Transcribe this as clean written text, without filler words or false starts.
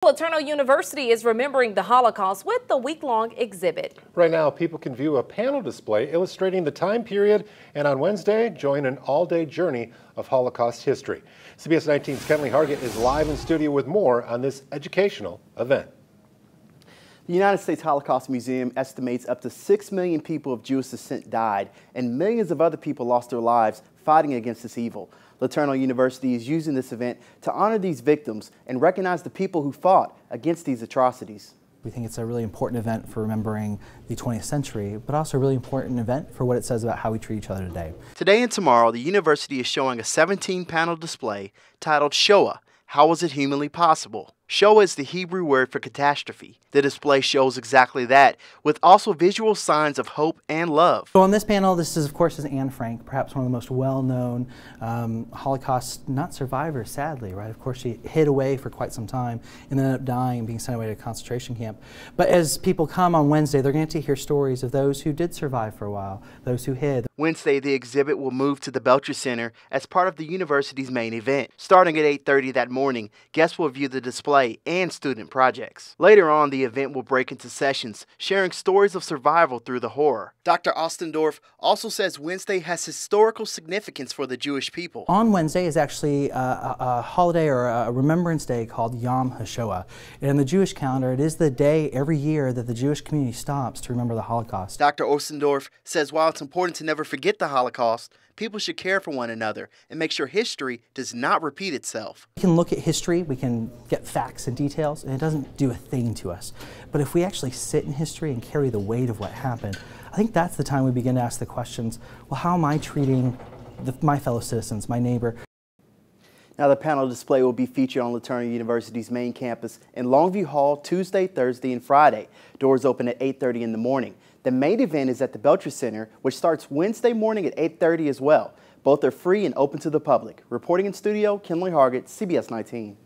LeTourneau University is remembering the Holocaust with the week-long exhibit. Right now, people can view a panel display illustrating the time period, and on Wednesday, join an all-day journey of Holocaust history. CBS 19's Kenley Hargett is live in studio with more on this educational event. The United States Holocaust Museum estimates up to 6 million people of Jewish descent died, and millions of other people lost their lives fighting against this evil. LeTourneau University is using this event to honor these victims and recognize the people who fought against these atrocities. We think it's a really important event for remembering the 20th century, but also a really important event for what it says about how we treat each other today. Today and tomorrow, the university is showing a 17-panel display titled Shoah, How Was It Humanly Possible? Shoah is the Hebrew word for catastrophe. The display shows exactly that, with also visual signs of hope and love. So on this panel, this is, of course, Anne Frank, perhaps one of the most well-known Holocaust, not survivors, sadly, right? Of course, she hid away for quite some time and ended up dying and being sent away to a concentration camp. But as people come on Wednesday, they're going to hear stories of those who did survive for a while, those who hid. Wednesday, the exhibit will move to the Belcher Center as part of the university's main event. Starting at 8:30 that morning, guests will view the display and student projects. Later on, the event will break into sessions, sharing stories of survival through the horror. Dr. Ostendorf also says Wednesday has historical significance for the Jewish people. On Wednesday is actually a holiday or a remembrance day called Yom HaShoah. And in the Jewish calendar, it is the day every year that the Jewish community stops to remember the Holocaust. Dr. Ostendorf says while it's important to never forget the Holocaust, people should care for one another and make sure history does not repeat itself. We can look at history, we can get facts and details, and it doesn't do a thing to us. But if we actually sit in history and carry the weight of what happened, I think that's the time we begin to ask the questions, well, how am I treating my fellow citizens, my neighbor? Now, the panel display will be featured on LeTourneau University's main campus in Longview Hall Tuesday, Thursday, and Friday. Doors open at 8:30 in the morning. The main event is at the Belcher Center, which starts Wednesday morning at 8:30 as well. Both are free and open to the public. Reporting in studio, Kenley Hargett, CBS 19.